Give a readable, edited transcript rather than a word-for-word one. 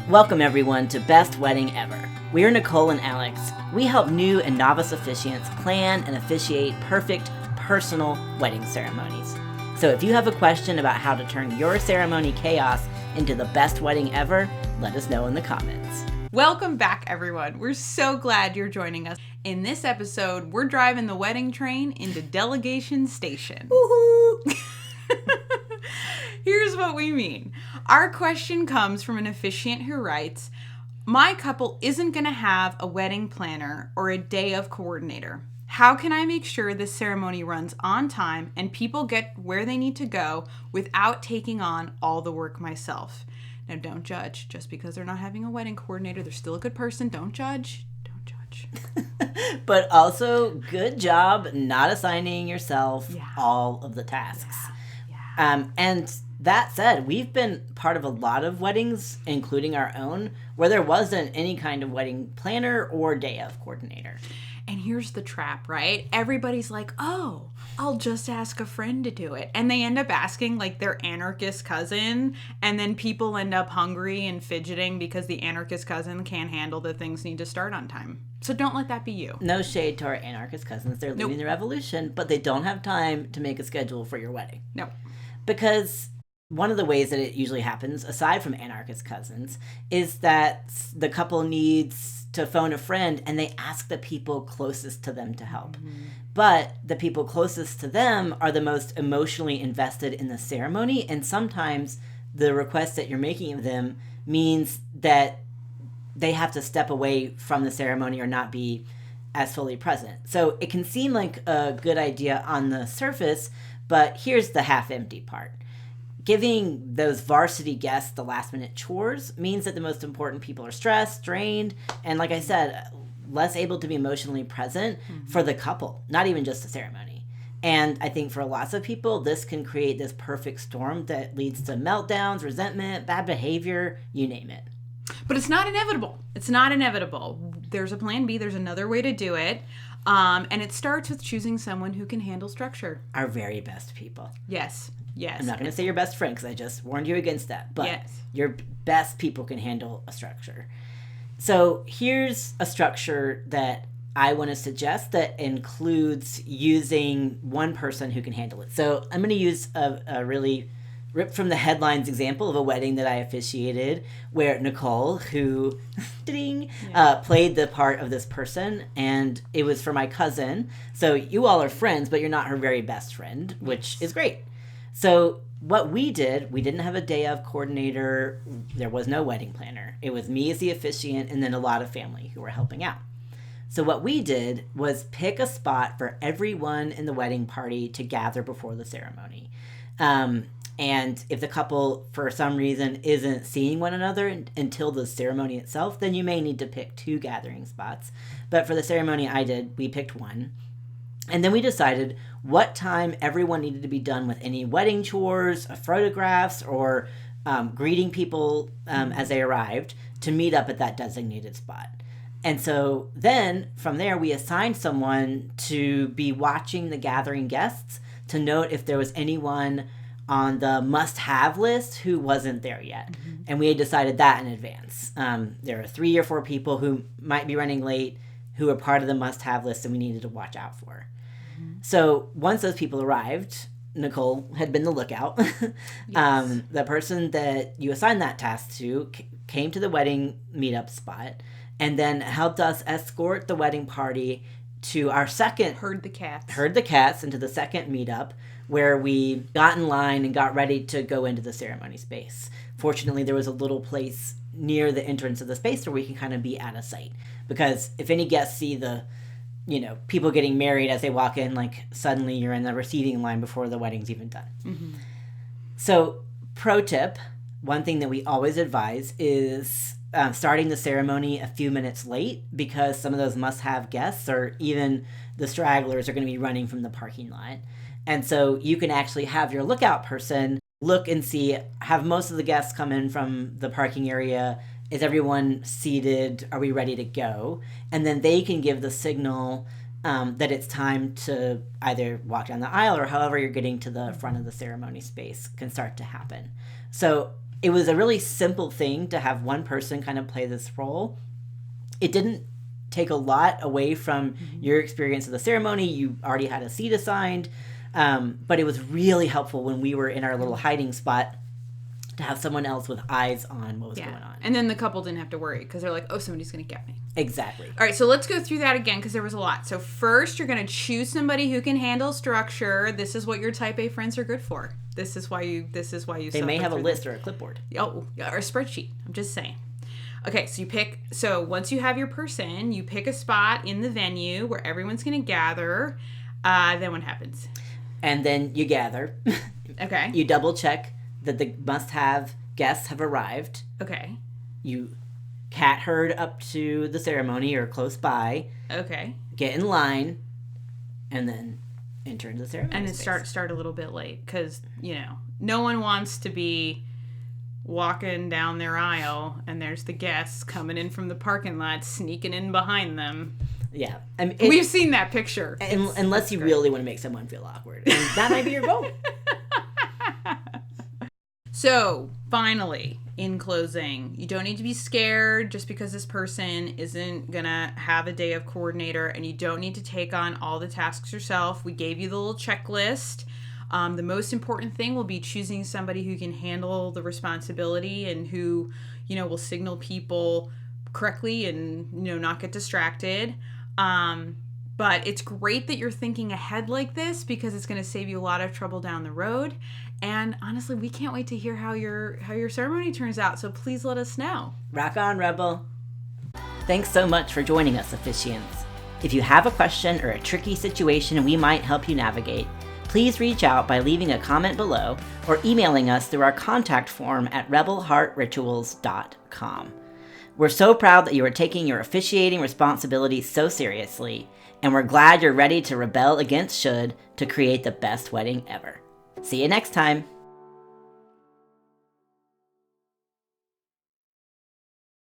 Welcome everyone to Best Wedding Ever. We're Nicole and Alex. We help new and novice officiants plan and officiate perfect, personal wedding ceremonies. So if you have a question about how to turn your ceremony chaos into the best wedding ever, let us know in the comments. Welcome back, everyone. We're so glad you're joining us. In this episode, we're driving the wedding train into Delegation Station. Woohoo! Here's what we mean. Our question comes from an officiant who writes, "My couple isn't going to have a wedding planner or a day of coordinator. How can I make sure this ceremony runs on time and people get where they need to go without taking on all the work myself?" Now, don't judge. Just because they're not having a wedding coordinator, they're still a good person. Don't judge. Don't judge. But also, good job not assigning yourself all of the tasks. And that said, we've been part of a lot of weddings, including our own, where there wasn't any kind of wedding planner or day of coordinator. And here's the trap, right? Everybody's like, oh, I'll just ask a friend to do it. And they end up asking like their anarchist cousin. And then people end up hungry and fidgeting because the anarchist cousin can't handle that things need to start on time. So don't let that be you. No shade to our anarchist cousins. They're leading the revolution, but they don't have time to make a schedule for your wedding. No. Because one of the ways that it usually happens, aside from anarchist cousins, is that the couple needs to phone a friend and they ask the people closest to them to help. Mm-hmm. But the people closest to them are the most emotionally invested in the ceremony, and sometimes the request that you're making of them means that they have to step away from the ceremony or not be as fully present. So it can seem like a good idea on the surface, but here's the half-empty part. Giving those varsity guests the last-minute chores means that the most important people are stressed, drained, and like I said, less able to be emotionally present for the couple, not even just the ceremony. And I think for lots of people, this can create this perfect storm that leads to meltdowns, resentment, bad behavior, you name it. But it's not inevitable. It's not inevitable. There's a plan B. There's another way to do it. And it starts with choosing someone who can handle structure. Our very best people. Yes. I'm not going to say your best friend because I just warned you against that. But your best people can handle a structure. So here's a structure that I want to suggest that includes using one person who can handle it. So I'm going to use a really ripped from the headlines example of a wedding that I officiated where Nicole, who played the part of this person, and it was for my cousin. So you all are friends, but you're not her very best friend, which is great. So what we did, we didn't have a day of coordinator. There was no wedding planner. It was me as the officiant and then a lot of family who were helping out. So what we did was pick a spot for everyone in the wedding party to gather before the ceremony. And if the couple, for some reason, isn't seeing one another until the ceremony itself, then you may need to pick 2 gathering spots. But for the ceremony I did, we picked 1. And then we decided what time everyone needed to be done with any wedding chores, photographs, or greeting people as they arrived to meet up at that designated spot. And so then, from there, we assigned someone to be watching the gathering guests to note if there was anyone on the must-have list who wasn't there yet. Mm-hmm. And we had decided that in advance. There are 3 or 4 people who might be running late who are part of the must-have list and we needed to watch out for. Mm-hmm. So once those people arrived, Nicole had been the lookout. The person that you assigned that task to came to the wedding meetup spot and then helped us escort the wedding party to our second... Herd the cats into the second meetup, where we got in line and got ready to go into the ceremony space. Fortunately, there was a little place near the entrance of the space where we can kind of be out of sight. Because if any guests see the, people getting married as they walk in, like suddenly you're in the receiving line before the wedding's even done. Mm-hmm. So, pro tip, one thing that we always advise is starting the ceremony a few minutes late, because some of those must-have guests or even the stragglers are going to be running from the parking lot. And so you can actually have your lookout person look and see, have most of the guests come in from the parking area? Is everyone seated? Are we ready to go? And then they can give the signal that it's time to either walk down the aisle or however you're getting to the front of the ceremony space can start to happen. So it was a really simple thing to have one person kind of play this role. It didn't take a lot away from your experience of the ceremony. You already had a seat assigned, but it was really helpful when we were in our little hiding spot to have someone else with eyes on what was going on. And then the couple didn't have to worry because they're like, oh, somebody's going to get me. Exactly. All right, so let's go through that again because there was a lot. So first, you're going to choose somebody who can handle structure. This is what your type A friends are good for. This is why you. They may have a list or a clipboard. Oh, or a spreadsheet. I'm just saying. Okay, so you pick. So once you have your person, you pick a spot in the venue where everyone's going to gather. Then what happens? And then you gather. Okay. You double check that the must-have guests have arrived. Okay. You cat herd up to the ceremony or close by. Okay. Get in line, and then enter into the ceremony. And then start a little bit late because no one wants to be walking down their aisle and there's the guests coming in from the parking lot, sneaking in behind them. Yeah, we've seen that picture. Unless you really want to make someone feel awkward, and that might be your goal. So, finally, in closing, you don't need to be scared just because this person isn't going to have a day of coordinator, and you don't need to take on all the tasks yourself. We gave you the little checklist. The most important thing will be choosing somebody who can handle the responsibility and who, will signal people correctly and, not get distracted. But it's great that you're thinking ahead like this because it's going to save you a lot of trouble down the road. And honestly, we can't wait to hear how your ceremony turns out. So please let us know. Rock on, Rebel. Thanks so much for joining us, officiants. If you have a question or a tricky situation we might help you navigate, please reach out by leaving a comment below or emailing us through our contact form at rebelheartrituals.com. We're so proud that you are taking your officiating responsibilities so seriously, and we're glad you're ready to rebel against should to create the best wedding ever. See you next time.